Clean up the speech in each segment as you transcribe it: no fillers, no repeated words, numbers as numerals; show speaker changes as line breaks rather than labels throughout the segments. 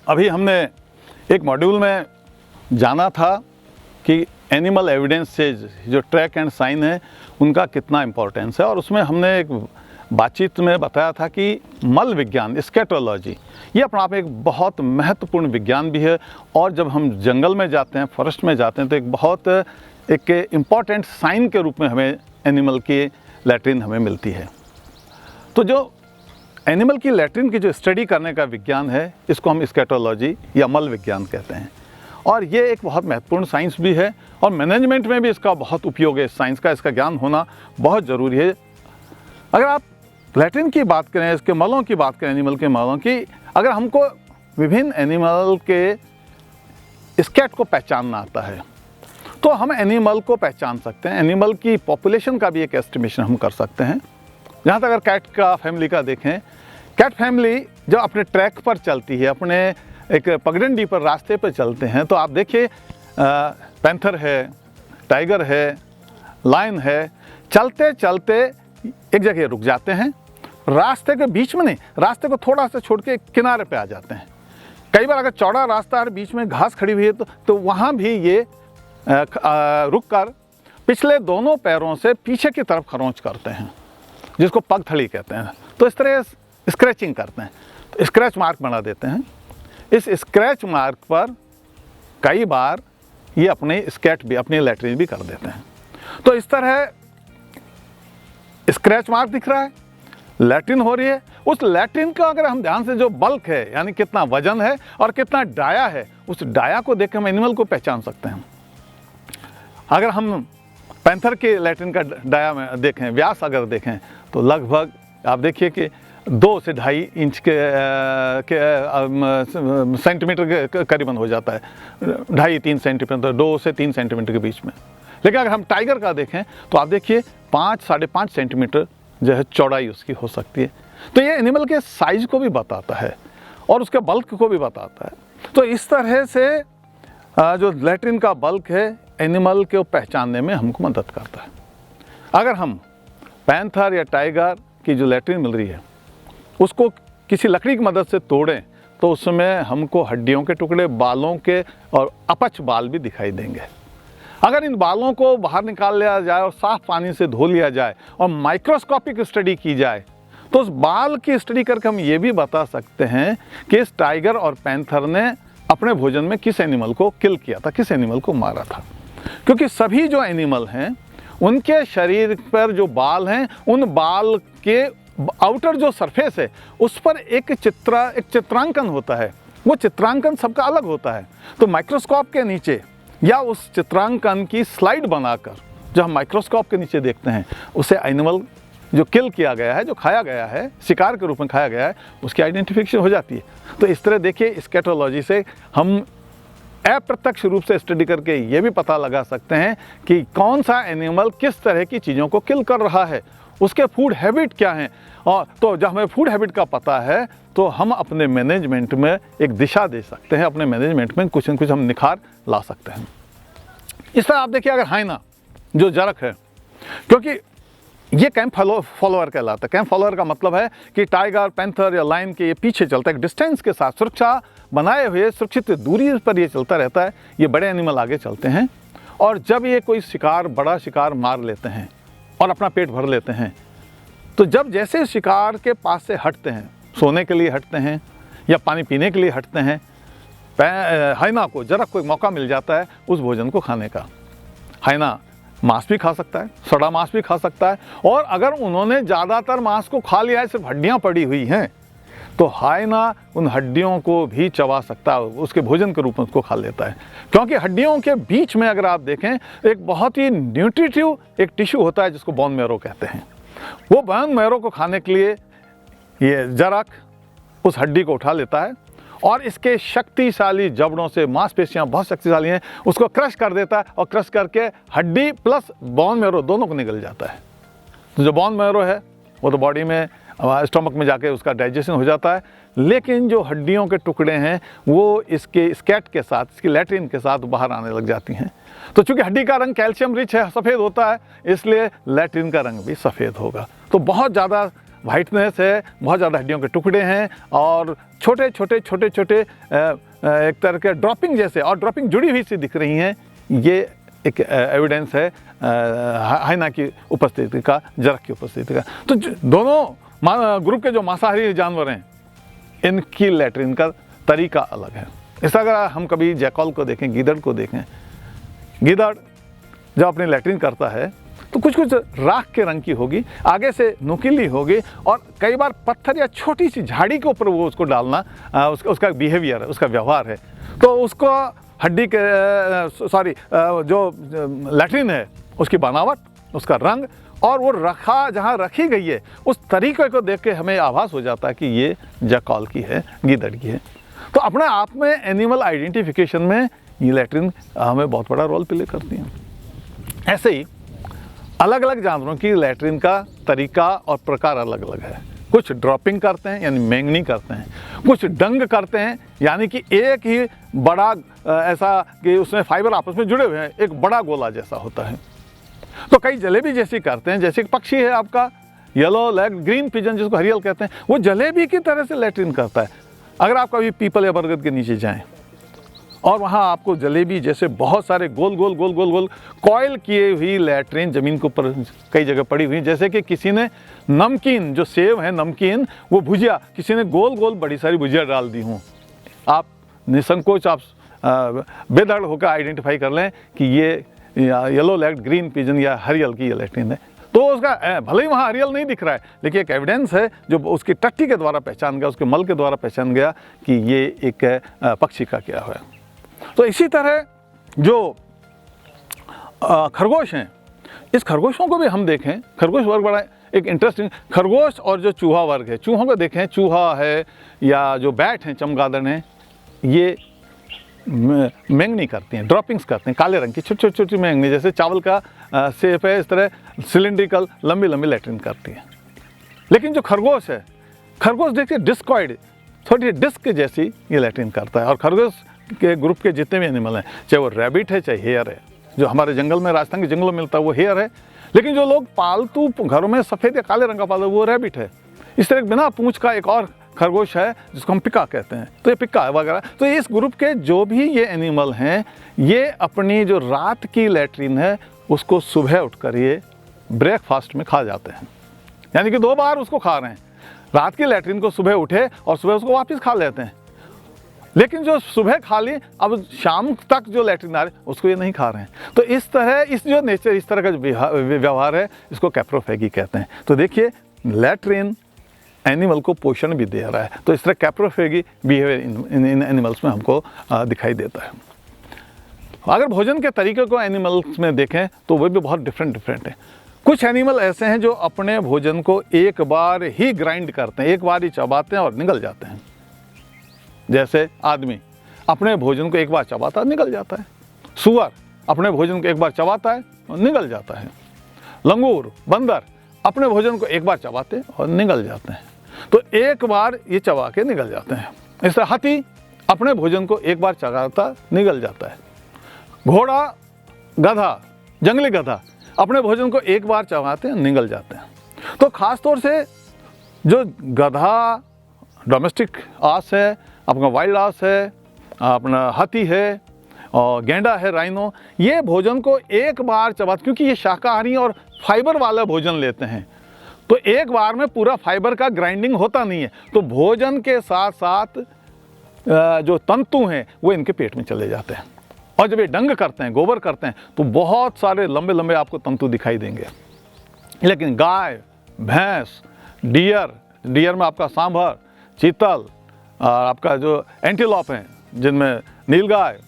अभी हमने एक मॉड्यूल में जाना था कि एनिमल एविडेंस से जो ट्रैक एंड साइन है उनका कितना इम्पोर्टेंस है, और उसमें हमने एक बातचीत में बताया था कि मल विज्ञान, स्कैटोलॉजी, ये अपना आप एक बहुत महत्वपूर्ण विज्ञान भी है। और जब हम जंगल में जाते हैं, फॉरेस्ट में जाते हैं, तो एक इम्पॉर्टेंट साइन के रूप में हमें एनिमल की लैट्रिन हमें मिलती है। तो जो एनिमल की लैट्रिन की जो स्टडी करने का विज्ञान है, इसको हम स्कैटोलॉजी या मल विज्ञान कहते हैं। और ये एक बहुत महत्वपूर्ण साइंस भी है, और मैनेजमेंट में भी इसका बहुत उपयोग है। साइंस का इसका ज्ञान होना बहुत ज़रूरी है। अगर आप लैट्रिन की बात करें, इसके मलों की बात करें, एनिमल के मलों की, अगर हमको विभिन्न एनिमल के स्कैट को पहचानना आता है तो हम एनिमल को पहचान सकते हैं। एनिमल की पॉपुलेशन का भी एक एस्टिमेशन हम कर सकते हैं। जहाँ तक अगर कैट का फैमिली का देखें, कैट फैमिली जब अपने ट्रैक पर चलती है, अपने एक पगडंडी पर रास्ते पर चलते हैं, तो आप देखिए पैंथर है, टाइगर है, लायन है, चलते चलते एक जगह रुक जाते हैं। रास्ते के बीच में नहीं, रास्ते को थोड़ा सा छोड़ के किनारे पे आ जाते हैं। कई बार अगर चौड़ा रास्ता है, बीच में घास खड़ी हुई है, तो वहाँ भी ये रुक कर पिछले दोनों पैरों से पीछे की तरफ खरोंच करते हैं, जिसको पगथड़ी कहते हैं। तो इस तरह स्क्रैचिंग करते हैं, तो स्क्रैच मार्क बना देते हैं। इस स्क्रैच मार्क पर कई बार ये अपने स्कैट भी, अपनी लैट्रिन भी कर देते हैं। तो इस तरह स्क्रैच मार्क दिख रहा है, लैट्रिन हो रही है। उस लैट्रिन का अगर हम ध्यान से जो बल्क है, यानी कितना वजन है और कितना डाया है, उस डाया को देख के हम एनिमल को पहचान सकते हैं। अगर हम पैंथर के लैट्रिन का डाया में देखें, व्यास अगर देखें, तो लगभग आप देखिए कि 2 से 2.5 इंच के सेंटीमीटर के करीबन हो जाता है, 2.5-3 सेंटीमीटर, 2 से 3 सेंटीमीटर के बीच में। लेकिन अगर हम टाइगर का देखें तो आप देखिए 5-5.5 सेंटीमीटर जो है चौड़ाई उसकी हो सकती है। तो ये एनिमल के साइज को भी बताता है और उसके बल्क को भी बताता है। तो इस तरह से जो लैट्रिन का बल्क है, एनिमल को पहचानने में हमको मदद करता है। अगर हम पैंथर या टाइगर की जो लैट्रिन मिल रही है उसको किसी लकड़ी की मदद से तोड़ें, तो उसमें हमको हड्डियों के टुकड़े, बालों के और अपच बाल भी दिखाई देंगे। अगर इन बालों को बाहर निकाल लिया जाए और साफ पानी से धो लिया जाए और माइक्रोस्कोपिक स्टडी की जाए, तो उस बाल की स्टडी करके हम ये भी बता सकते हैं कि इस टाइगर और पैंथर ने अपने भोजन में किस एनिमल को किल किया था, किस एनिमल को मारा था। क्योंकि सभी जो एनिमल हैं उनके शरीर पर जो बाल हैं, उन बाल के आउटर जो सरफेस है उस पर एक चित्रांकन होता है। वो चित्रांकन सबका अलग होता है। तो माइक्रोस्कोप के नीचे या उस चित्रांकन की स्लाइड बनाकर जो हम माइक्रोस्कोप के नीचे देखते हैं, उसे एनिमल जो किल किया गया है, जो खाया गया है, शिकार के रूप में खाया गया है, उसकी आइडेंटिफिकेशन हो जाती है। तो इस तरह देखिए, स्कैटोलॉजी से हम अप्रत्यक्ष रूप से स्टडी करके ये भी पता लगा सकते हैं कि कौन सा एनिमल किस तरह की चीज़ों को किल कर रहा है, उसके फूड हैबिट क्या हैं। और तो जब हमें फूड हैबिट का पता है तो हम अपने मैनेजमेंट में एक दिशा दे सकते हैं, अपने मैनेजमेंट में कुछ न कुछ हम निखार ला सकते हैं। इस तरह आप देखिए, अगर हाइना जो जरक है, क्योंकि ये कैंप फॉलोअर कहलाता है। कैंप फॉलोअर का मतलब है कि टाइगर, पैंथर या लायन के ये पीछे चलता है, एक डिस्टेंस के साथ, सुरक्षा बनाए हुए, सुरक्षित दूरी पर ये चलता रहता है। ये बड़े एनिमल आगे चलते हैं, और जब ये कोई शिकार, बड़ा शिकार मार लेते हैं और अपना पेट भर लेते हैं, तो जब जैसे शिकार के पास से हटते हैं, सोने के लिए हटते हैं या पानी पीने के लिए हटते हैं, हाइना को, जरक को मौका मिल जाता है उस भोजन को खाने का। हाइना मांस भी खा सकता है, सड़ा मांस भी खा सकता है, और अगर उन्होंने ज़्यादातर मांस को खा लिया है, सिर्फ हड्डियाँ पड़ी हुई हैं, तो हाइना उन हड्डियों को भी चबा सकता है, उसके भोजन के रूप में उसको खा लेता है। क्योंकि हड्डियों के बीच में अगर आप देखें, एक बहुत ही न्यूट्रिटिव एक टिश्यू होता है जिसको बोन मैरो कहते हैं। वो बोन मैरो को खाने के लिए ये जरक उस हड्डी को उठा लेता है और इसके शक्तिशाली जबड़ों से, मांसपेशियां बहुत शक्तिशाली हैं, उसको क्रश कर देता है, और क्रश करके हड्डी प्लस बोन मैरो दोनों को निकल जाता है। तो जो बोन मैरो है वो तो बॉडी में, स्टमक में जाके उसका डाइजेशन हो जाता है, लेकिन जो हड्डियों के टुकड़े हैं वो इसके स्कैट के साथ, इसकी लैट्रिन के साथ बाहर आने लग जाती हैं। तो चूंकि हड्डी का रंग कैल्शियम रिच है, सफ़ेद होता है, इसलिए लैट्रिन का रंग भी सफ़ेद होगा। तो बहुत ज़्यादा वाइटनेस है, बहुत ज़्यादा हड्डियों के टुकड़े हैं और छोटे छोटे छोटे छोटे एक तरह के ड्रॉपिंग जैसे, और ड्रॉपिंग जुड़ी हुई सी दिख रही हैं। ये एक एविडेंस है हाइना की उपस्थिति का, जरख की उपस्थिति का। तो दोनों ग्रुप के जो मांसाहारी जानवर हैं, इनकी लैट्रिन का तरीका अलग है। इस अगर हम कभी जैकॉल को देखें, गीदड़ को देखें, गीदड़ जब अपनी लैट्रिन करता है तो कुछ कुछ राख के रंग की होगी, आगे से नुकीली होगी, और कई बार पत्थर या छोटी सी झाड़ी के ऊपर वो उसको डालना उसका बिहेवियर है, उसका व्यवहार है। तो उसको हड्डी के जो लैट्रिन है उसकी बनावट, उसका रंग और वो जहाँ रखी गई है उस तरीके को देख के हमें आभास हो जाता है कि ये जैकॉल की है, गीदड़ की है। तो अपने आप में एनिमल आइडेंटिफिकेशन में ये लैट्रिन हमें बहुत बड़ा रोल प्ले करती है। ऐसे ही अलग अलग जानवरों की लैट्रिन का तरीका और प्रकार अलग अलग है। कुछ ड्रॉपिंग करते हैं यानी मेंगनी करते हैं, कुछ डंग करते हैं यानी कि एक ही बड़ा ऐसा कि उसमें फाइबर आपस में जुड़े हुए हैं, एक बड़ा गोला जैसा होता है। तो कई जलेबी जैसी करते हैं, जैसे एक पक्षी है आपका येलो लेग ग्रीन पिजन जिसको हरियल कहते हैं, वो जलेबी की तरह से लैट्रिन करता है। अगर आप कभी पीपल या बरगद के नीचे जाएं और वहाँ आपको जलेबी जैसे बहुत सारे गोल गोल गोल गोल गोल कॉयल किए हुई लैट्रिन ज़मीन के ऊपर कई जगह पड़ी हुई, जैसे कि किसी ने नमकीन, जो सेव है नमकीन, वो भुजिया, किसी ने गोल गोल बड़ी सारी भुजिया डाल दी हूँ। आप निसंकोच आप बेधड़ होकर आइडेंटिफाई कर लें कि ये येलो लेग्ड ग्रीन पिजन या हरियल की ये लैट्रिन है। तो उसका भले ही वहाँ हरियल नहीं दिख रहा है, लेकिन एक एविडेंस है जो उसकी टट्टी के द्वारा पहचान गया, उसके मल के द्वारा पहचान गया कि ये एक पक्षी का क्या है। तो इसी तरह जो खरगोश हैं, इस खरगोशों को भी हम देखें, खरगोश वर्ग बड़ा एक इंटरेस्टिंग, खरगोश और जो चूहा वर्ग है, चूहों को देखें, चूहा है या जो बैट हैं, चमगादड़ हैं, ये मेंगनी करती हैं, ड्रॉपिंग्स करते हैं, काले रंग की छोटी छोटी छोटी मेंगनी, जैसे चावल का शेप है इस तरह सिलिंड्रिकल लंबी लंबी लैट्रिन करती हैं। लेकिन जो खरगोश है, खरगोश देखिए डिस्कॉइड, थोड़ी डिस्क जैसी ये लैट्रिन करता है। और खरगोश के ग्रुप के जितने भी एनिमल हैं, चाहे वो रैबिट है चाहे हेयर है, जो हमारे जंगल में, राजस्थान के जंगलों में मिलता है वो हेयर है, लेकिन जो लोग पालतू घरों में सफ़ेद या काले रंग का पालते वो रैबिट है। इस तरह बिना पूंछ का एक और खरगोश है जिसको हम पिक्का कहते हैं, तो ये पिक्का है वगैरह। तो इस ग्रुप के जो भी ये एनिमल हैं, ये अपनी जो रात की लैट्रिन है उसको सुबह उठकर ये ब्रेकफास्ट में खा जाते हैं, यानी कि 2 बार उसको खा रहे हैं। रात की लैट्रिन को सुबह उठे और सुबह उसको वापस खा लेते हैं, लेकिन जो सुबह खा ली अब शाम तक जो लैट्रिन आ रही उसको ये नहीं खा रहे हैं। तो इस तरह इस जो नेचर, इस तरह का जो व्यवहार है, इसको कैप्रोफेगी कहते हैं। तो देखिए लैट्रिन एनिमल को पोषण भी दे रहा है, तो इस तरह कैप्रोफेगी बिहेवियर इन एनिमल्स में हमको दिखाई देता है। अगर भोजन के तरीके को एनिमल्स में देखें तो वो भी बहुत डिफरेंट है। कुछ एनिमल ऐसे हैं जो अपने भोजन को एक बार ही ग्राइंड करते हैं, एक बार ही चबाते हैं और निगल जाते हैं। जैसे आदमी अपने भोजन को एक बार चबाता है, निगल जाता है। सुअर अपने भोजन को एक बार चबाता है और निगल जाता है। लंगूर, बंदर अपने भोजन को एक बार चबाते और निगल जाते हैं, तो एक बार ये चबा के निगल जाते हैं। इस तरह हाथी अपने भोजन को एक बार चबाता निगल जाता है। घोड़ा, गधा, जंगली गधा अपने भोजन को एक बार चबाते हैं निगल जाते हैं। तो ख़ास तौर से जो गधा डोमेस्टिक आस है, अपना वाइल्ड आस है, अपना हाथी है और गेंडा है, राइनो, ये भोजन को एक बार चबाते, क्योंकि ये शाकाहारी और फाइबर वाला भोजन लेते हैं, तो एक बार में पूरा फाइबर का ग्राइंडिंग होता नहीं है। तो भोजन के साथ साथ जो तंतु हैं वो इनके पेट में चले जाते हैं, और जब ये डंग करते हैं, गोबर करते हैं, तो बहुत सारे लंबे लंबे आपको तंतु दिखाई देंगे। लेकिन गाय, भैंस, डियर में आपका सांभर, चीतल, आपका जो एंटीलॉप हैं जिनमें नीलगाय,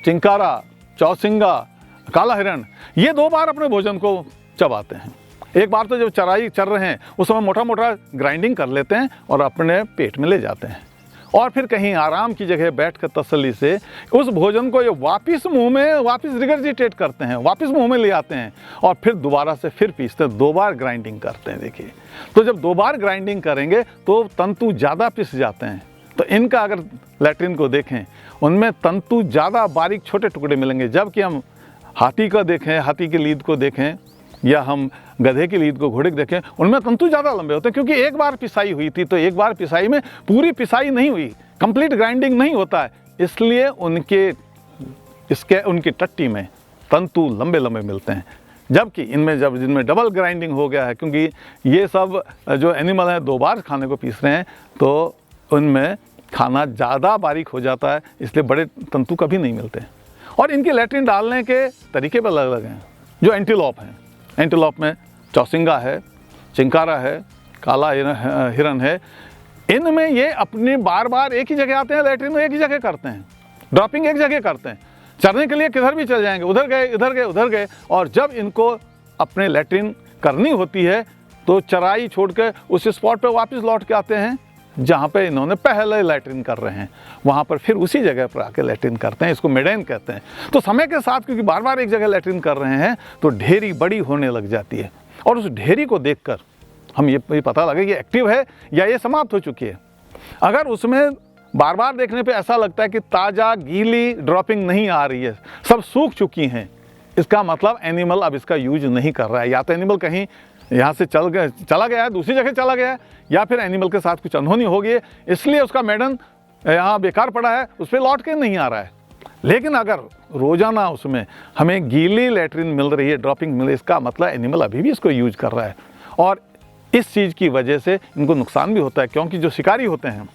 चिंकारा, चौसिंगा, काला हिरण, ये 2 बार अपने भोजन को चबाते हैं। एक बार तो जब चराई चर रहे हैं उस समय मोटा मोटा ग्राइंडिंग कर लेते हैं और अपने पेट में ले जाते हैं, और फिर कहीं आराम की जगह बैठकर तसल्ली से उस भोजन को ये वापस मुंह में वापस रिगर्जिटेट करते हैं, वापस मुंह में ले आते हैं और फिर दोबारा से फिर पीसते हैं। 2 बार ग्राइंडिंग करते हैं। देखिए, तो जब 2 बार ग्राइंडिंग करेंगे तो तंतु ज़्यादा पिस जाते हैं। तो इनका अगर लैट्रिन को देखें, उनमें तंतु ज़्यादा बारीक छोटे टुकड़े मिलेंगे। जबकि हम हाथी का देखें, हाथी की लीद को देखें, या हम गधे की लीद को घोड़े की देखें, उनमें तंतु ज़्यादा लंबे होते हैं, क्योंकि एक बार पिसाई हुई थी। तो एक बार पिसाई में पूरी पिसाई नहीं हुई, कंप्लीट ग्राइंडिंग नहीं होता है, इसलिए उनकी टट्टी में तंतु लंबे लंबे मिलते हैं। जबकि जिनमें डबल ग्राइंडिंग हो गया है, क्योंकि ये सब जो एनिमल हैं 2 बार खाने को पीस रहे हैं, तो उनमें खाना ज़्यादा बारीक हो जाता है, इसलिए बड़े तंतु कभी नहीं मिलते। और इनकी लैट्रिन डालने के तरीके पर अलग अलग हैं। जो एंटीलॉप हैं, एंटीलॉप में चौसिंगा है, चिंकारा है, काला हिरन है, इनमें ये अपने बार बार एक ही जगह आते हैं, लैट्रिन एक ही जगह करते हैं, ड्रॉपिंग एक जगह करते हैं। चरने के लिए किधर भी चल जाएंगे, उधर गए इधर गए उधर गए, और जब इनको अपने लैट्रिन करनी होती है तो चराई छोड़ के उस स्पॉट पे वापस लौट के आते हैं जहाँ पे इन्होंने पहले लैट्रिन कर रहे हैं, वहाँ पर फिर उसी जगह पर आके लैट्रिन करते हैं। इसको मेडेन कहते हैं। तो समय के साथ क्योंकि बार बार एक जगह लैट्रिन कर रहे हैं तो ढेरी बड़ी होने लग जाती है, और उस ढेरी को देखकर हम ये पता लगे कि एक्टिव है या ये समाप्त हो चुकी है। अगर उसमें बार बार देखने पे ऐसा लगता है कि ताज़ा गीली ड्रॉपिंग नहीं आ रही है, सब सूख चुकी हैं, इसका मतलब एनिमल अब इसका यूज नहीं कर रहा है। या तो एनिमल कहीं यहाँ से चला गया है, दूसरी जगह चला गया है, या फिर एनिमल के साथ कुछ अनहोनी हो गई है, इसलिए उसका मेडन यहाँ बेकार पड़ा है, उस पर लौट के नहीं आ रहा है। लेकिन अगर रोज़ाना उसमें हमें गीली लैट्रिन मिल रही है, ड्रॉपिंग मिल रही है, इसका मतलब एनिमल अभी भी इसको यूज कर रहा है। और इस चीज़ की वजह से इनको नुकसान भी होता है, क्योंकि जो शिकारी होते हैं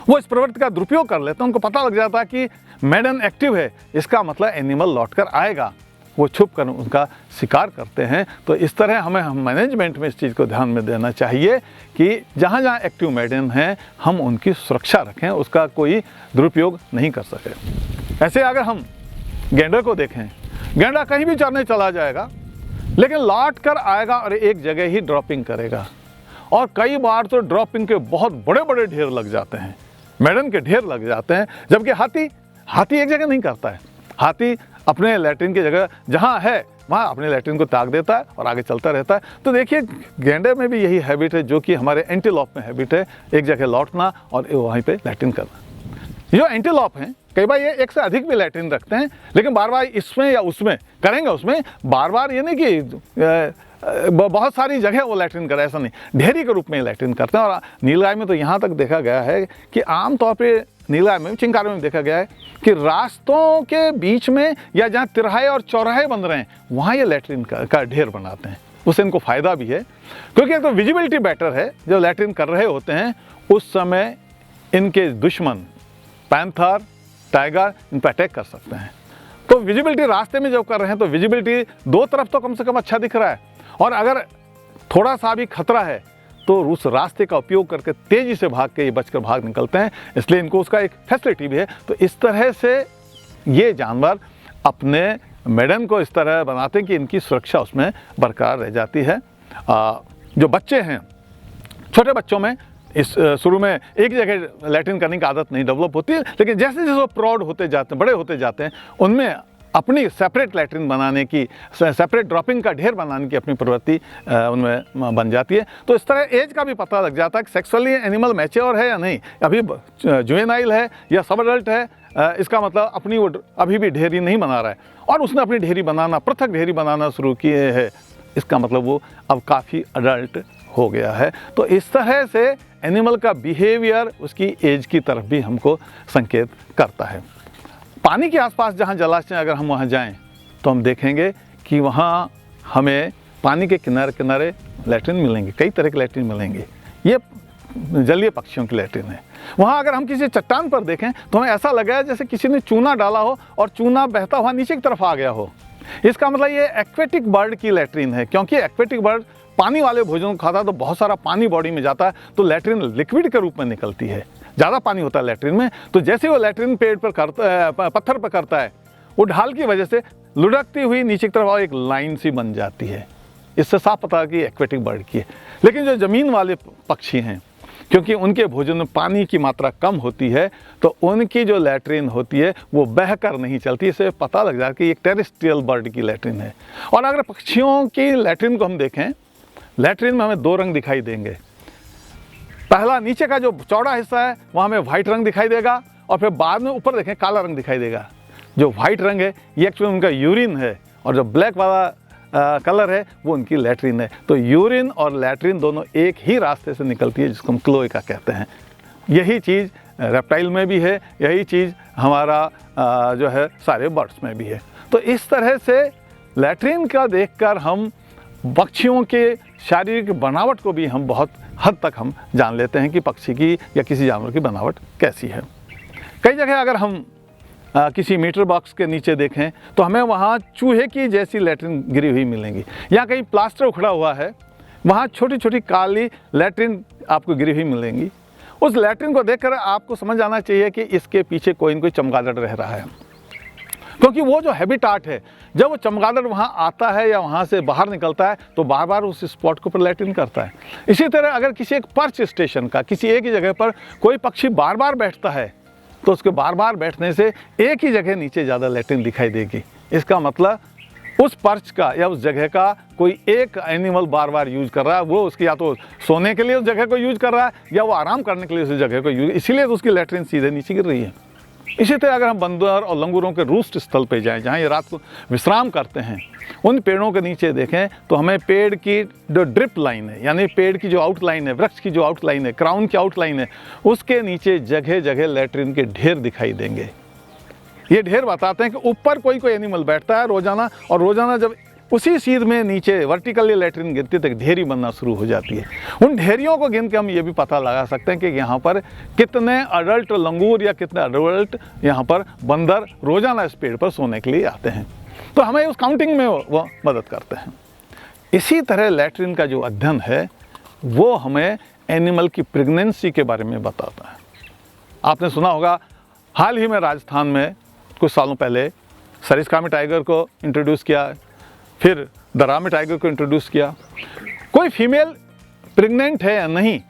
वो इस प्रवृत्ति का दुरुपयोग कर लेते हैं। उनको पता लग जाता है कि मेडन एक्टिव है, इसका मतलब एनिमल लौट कर आएगा, वो छुप कर उनका शिकार करते हैं। तो इस तरह हमें मैनेजमेंट में इस चीज़ को ध्यान में देना चाहिए कि जहाँ जहाँ एक्टिव मेडन हैं हम उनकी सुरक्षा रखें, उसका कोई दुरुपयोग नहीं कर सके। ऐसे अगर हम गेंडे को देखें, गेंडा कहीं भी चरने चला जाएगा, लेकिन लौट कर आएगा और एक जगह ही ड्रॉपिंग करेगा, और कई बार तो ड्रॉपिंग के बहुत बड़े बड़े ढेर लग जाते हैं, मेडन के ढेर लग जाते हैं। जबकि हाथी एक जगह नहीं करता है, हाथी अपने लैट्रिन की जगह जहाँ है वहाँ अपने लैट्रिन को ताक देता है और आगे चलता रहता है। तो देखिए गेंडे में भी यही हैबिट है जो कि हमारे एंटीलॉप में हैबिट है, एक जगह लौटना और वहीं पे लैट्रिन करना। जो एंटीलॉप हैं कई बार ये एक से अधिक भी लैट्रिन रखते हैं, लेकिन बार बार इसमें या उसमें करेंगे, उसमें बार बार ये नहीं कि बहुत सारी जगह वो लैट्रिन करे, ऐसा नहीं, ढेरी के रूप में लैट्रिन करते हैं। और नीलगाय में तो यहाँ तक देखा गया है कि आमतौर पर नीलगाय में, चिंकारे में देखा गया है कि रास्तों के बीच में या जहाँ तिरहाए और चौराहे बन रहे हैं वहाँ ये लैट्रिन का ढेर बनाते हैं। उससे इनको फ़ायदा भी है, क्योंकि एक तो विजिबिलिटी बेटर है। जब लैट्रिन कर रहे होते हैं उस समय इनके दुश्मन पैंथर, टाइगर इन पर अटैक कर सकते हैं। तो विजिबिलिटी रास्ते में जब कर रहे हैं तो विजिबिलिटी 2 तरफ तो कम से कम अच्छा दिख रहा है, और अगर थोड़ा सा भी खतरा है तो उस रास्ते का उपयोग करके तेज़ी से भाग के ये बचकर भाग निकलते हैं, इसलिए इनको उसका एक फैसिलिटी भी है। तो इस तरह से ये जानवर अपने मेडन को इस तरह बनाते हैं कि इनकी सुरक्षा उसमें बरकरार रह जाती है। जो बच्चे हैं, छोटे बच्चों में इस शुरू में एक जगह लैट्रिन करने की आदत नहीं डेवलप होती है, लेकिन जैसे जैसे वो प्रौढ़ होते जाते हैं, बड़े होते जाते हैं, उनमें अपनी सेपरेट लैट्रिन बनाने की, सेपरेट ड्रॉपिंग का ढेर बनाने की अपनी प्रवृत्ति उनमें बन जाती है। तो इस तरह एज का भी पता लग जाता है कि सेक्सुअली एनिमल मैच्योर है या नहीं, अभी जुवेनाइल है या सब अडल्ट है, इसका मतलब अपनी वो अभी भी ढेरी नहीं बना रहा है, और उसने अपनी ढेरी बनाना, पृथक ढेरी बनाना शुरू किए है, इसका मतलब वो अब काफ़ी अडल्ट हो गया है। तो इस तरह से एनिमल का बिहेवियर उसकी एज की तरफ भी हमको संकेत करता है। पानी के आसपास जहाँ जलाशय, अगर हम वहाँ जाएं तो हम देखेंगे कि वहाँ हमें पानी के किनारे किनारे लैट्रिन मिलेंगे, कई तरह के लैट्रिन मिलेंगे। ये जलीय पक्षियों की लैट्रिन है। वहाँ अगर हम किसी चट्टान पर देखें तो हमें ऐसा लगा जैसे किसी ने चूना डाला हो और चूना बहता हुआ नीचे की तरफ आ गया हो। इसका मतलब ये एक्वेटिक बर्ड की लैट्रिन है, क्योंकि एक्वेटिक बर्ड पानी वाले भोजन खाता है तो बहुत सारा पानी बॉडी में जाता है, तो लैट्रिन लिक्विड के रूप में निकलती है, ज़्यादा पानी होता है लैट्रिन में। तो जैसे वो लैट्रिन पेड़ पर करता है, पत्थर पर करता है, वो ढाल की वजह से लुढ़कती हुई नीचे की तरफ एक लाइन सी बन जाती है। इससे साफ पता है कि एक्वेटिक बर्ड की है। लेकिन जो ज़मीन वाले पक्षी हैं, क्योंकि उनके भोजन में पानी की मात्रा कम होती है, तो उनकी जो लैट्रिन होती है वो बहकर नहीं चलती। इससे पता लग जाता है कि एक टेरेस्ट्रियल बर्ड की लैट्रिन है। और अगर पक्षियों की लैट्रिन को हम देखें, लैट्रिन में हमें 2 रंग दिखाई देंगे। पहला नीचे का जो चौड़ा हिस्सा है वहाँ हमें वाइट रंग दिखाई देगा, और फिर बाद में ऊपर देखें काला रंग दिखाई देगा। जो वाइट रंग है ये एक्चुअली उनका यूरिन है, और जो ब्लैक वाला कलर है वो उनकी लैट्रिन है। तो यूरिन और लैट्रिन दोनों एक ही रास्ते से निकलती है, जिसको हम क्लोएका कहते हैं। यही चीज़ रेप्टाइल में भी है, यही चीज़ हमारा जो है सारे बर्ड्स में भी है। तो इस तरह से लैट्रिन का देखकर हम पक्षियों के शारीरिक बनावट को भी हम बहुत हद तक हम जान लेते हैं कि पक्षी की या किसी जानवर की बनावट कैसी है। कई जगह अगर हम किसी मीटर बॉक्स के नीचे देखें तो हमें वहाँ चूहे की जैसी लैट्रिन गिरी हुई मिलेंगी, या कहीं प्लास्टर उखड़ा हुआ है वहाँ छोटी छोटी काली लैट्रिन आपको गिरी हुई मिलेंगी। उस लैट्रिन को देखकर आपको समझ आना चाहिए कि इसके पीछे कोई न कोई चमगादड़ रह रहा है, क्योंकि वो जो हैबिटाट है, जब वो चमगादड़ वहाँ आता है या वहाँ से बाहर निकलता है तो बार बार उस स्पॉट के ऊपर लैट्रिन करता है। इसी तरह अगर किसी एक पर्च स्टेशन का किसी एक ही जगह पर कोई पक्षी बार बार बैठता है तो उसके बार बार बैठने से एक ही जगह नीचे ज़्यादा लैट्रिन दिखाई देगी। इसका मतलब उस पर्च का या उस जगह का कोई एक एनिमल बार बार यूज़ कर रहा है। वो उसकी या तो सोने के लिए उस जगह को यूज़ कर रहा है या वो आराम करने के लिए उस जगह को यूज़, इसीलिए तो उसकी लैट्रिन सीधे नीचे गिर रही है। इसी तरह अगर हम बंदर और लंगूरों के रूस्ट स्थल पे जाएं, जहाँ ये रात को विश्राम करते हैं, उन पेड़ों के नीचे देखें तो हमें पेड़ की जो ड्रिप लाइन है, यानी पेड़ की जो आउटलाइन है, वृक्ष की जो आउटलाइन है, क्राउन की आउटलाइन है, उसके नीचे जगह जगह लैट्रिन के ढेर दिखाई देंगे। ये ढेर बताते हैं कि ऊपर कोई एनिमल बैठता है रोजाना, और रोजाना जब उसी सीध में नीचे वर्टिकली लैट्रिन गिरती है तो ढेरी बनना शुरू हो जाती है। उन ढेरियों को गिन के हम ये भी पता लगा सकते हैं कि यहाँ पर कितने अडल्ट लंगूर या कितने अडल्ट यहाँ पर बंदर रोजाना इस पेड़ पर सोने के लिए आते हैं। तो हमें उस काउंटिंग में वो मदद करते हैं। इसी तरह लैट्रिन का जो अध्ययन है वो हमें एनिमल की प्रेगनेंसी के बारे में बताता है। आपने सुना होगा हाल ही में राजस्थान में कुछ सालों पहले सरिस्कामी टाइगर को इंट्रोड्यूस किया, फिर दरामी टाइगर को इंट्रोड्यूस किया। कोई फीमेल प्रेग्नेंट है या नहीं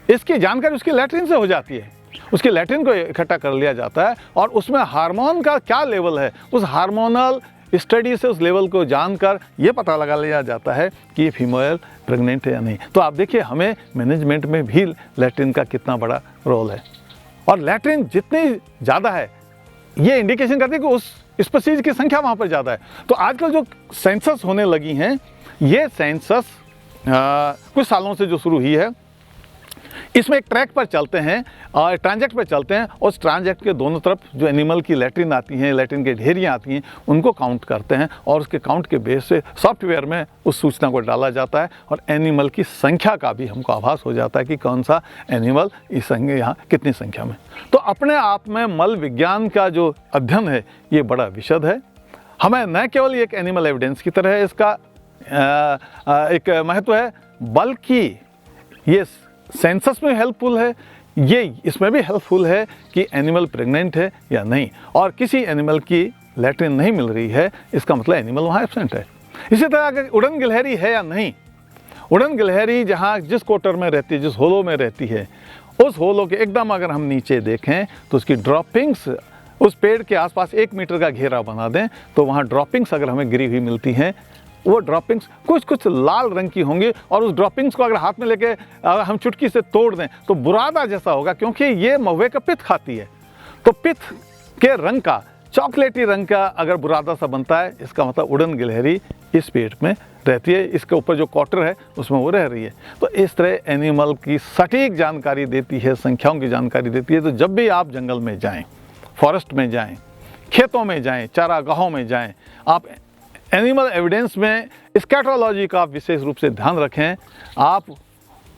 इसकी जानकारी उसकी लैट्रिन से हो जाती है। उसकी लैट्रिन को इकट्ठा कर लिया जाता है और उसमें हार्मोन का क्या लेवल है, उस हार्मोनल स्टडी से उस लेवल को जानकर यह पता लगा लिया जाता है कि ये फीमेल प्रेग्नेंट है या नहीं। तो आप देखिए हमें मैनेजमेंट में भी लैट्रिन का कितना बड़ा रोल है। और लैट्रिन जितनी ज़्यादा है ये इंडिकेशन करती है कि उस स्पीशीज की संख्या वहाँ पर ज़्यादा है। तो आजकल जो सेंसस होने लगी हैं, ये सेंसस कुछ सालों से जो शुरू हुई है, इसमें एक ट्रैक पर चलते हैं और ट्रांजेक्ट पर चलते हैं, और उस ट्रांजेक्ट के दोनों तरफ जो एनिमल की लैट्रिन आती हैं, लैट्रिन के ढेरियाँ आती हैं, उनको काउंट करते हैं और उसके काउंट के बेस से सॉफ्टवेयर में उस सूचना को डाला जाता है और एनिमल की संख्या का भी हमको आभास हो जाता है कि कौन सा एनिमल इस यहाँ कितनी संख्या में। तो अपने आप में मल विज्ञान का जो अध्ययन है ये बड़ा विशद है। हमें न केवल एक एनिमल एविडेंस की तरह इसका एक महत्व है, बल्कि ये सेंसस में हेल्पफुल है, ये इसमें भी हेल्पफुल है कि एनिमल प्रेग्नेंट है या नहीं, और किसी एनिमल की लैट्रिन नहीं मिल रही है इसका मतलब एनिमल वहाँ एब्सेंट है। इसी तरह अगर उड़न गिलहरी है या नहीं, उड़न गिलहरी जहाँ जिस क्वार्टर में रहती है, जिस होलो में रहती है, उस होलो के एकदम अगर हम नीचे देखें तो उसकी ड्रॉपिंग्स, उस पेड़ के आसपास 1 मीटर का घेरा बना दें तो वहाँ ड्रॉपिंग्स अगर हमें गिरी हुई मिलती हैं, वो ड्रॉपिंग्स कुछ कुछ लाल रंग की होंगी, और उस ड्रॉपिंग्स को अगर हाथ में लेके हम चुटकी से तोड़ दें तो बुरादा जैसा होगा, क्योंकि ये महुए का पित्त खाती है। तो पित्त के रंग का, चॉकलेटी रंग का अगर बुरादा सा बनता है, इसका मतलब उड़न गिलहरी इस पेड़ में रहती है, इसके ऊपर जो क्वार्टर है उसमें वो रह रही है। तो इस तरह एनिमल की सटीक जानकारी देती है, संख्याओं की जानकारी देती है। तो जब भी आप जंगल में जाएँ, फॉरेस्ट में जाएँ, खेतों में जाएँ, चारागाहों में जाएँ, आप एनिमल एविडेंस में स्कैटोलॉजी का विशेष रूप से ध्यान रखें। आप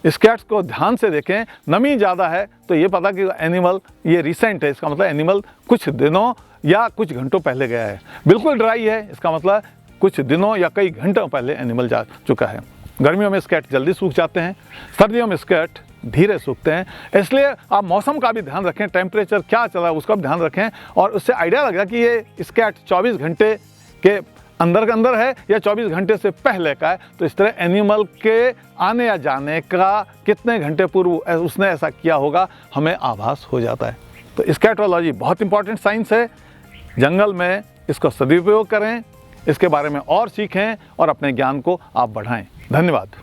स्कैट्स को ध्यान से देखें, नमी ज़्यादा है तो ये पता कि एनिमल ये रिसेंट है, इसका मतलब एनिमल कुछ दिनों या कुछ घंटों पहले गया है। बिल्कुल ड्राई है, इसका मतलब कुछ दिनों या कई घंटों पहले एनिमल जा चुका है। गर्मियों में स्कैट जल्दी सूख जाते हैं, सर्दियों में स्कैट धीरे सूखते हैं। इसलिए आप मौसम का भी ध्यान रखें, टेम्परेचर क्या चल रहा है उसका भी ध्यान रखें, और उससे आइडिया लगा कि ये स्कैट 24 घंटे के अंदर है या 24 घंटे से पहले का है। तो इस तरह एनिमल के आने या जाने का कितने घंटे पूर्व उसने ऐसा किया होगा हमें आभास हो जाता है। तो स्कैटोलॉजी बहुत इंपॉर्टेंट साइंस है। जंगल में इसका सदुपयोग करें, इसके बारे में और सीखें और अपने ज्ञान को आप बढ़ाएं। धन्यवाद।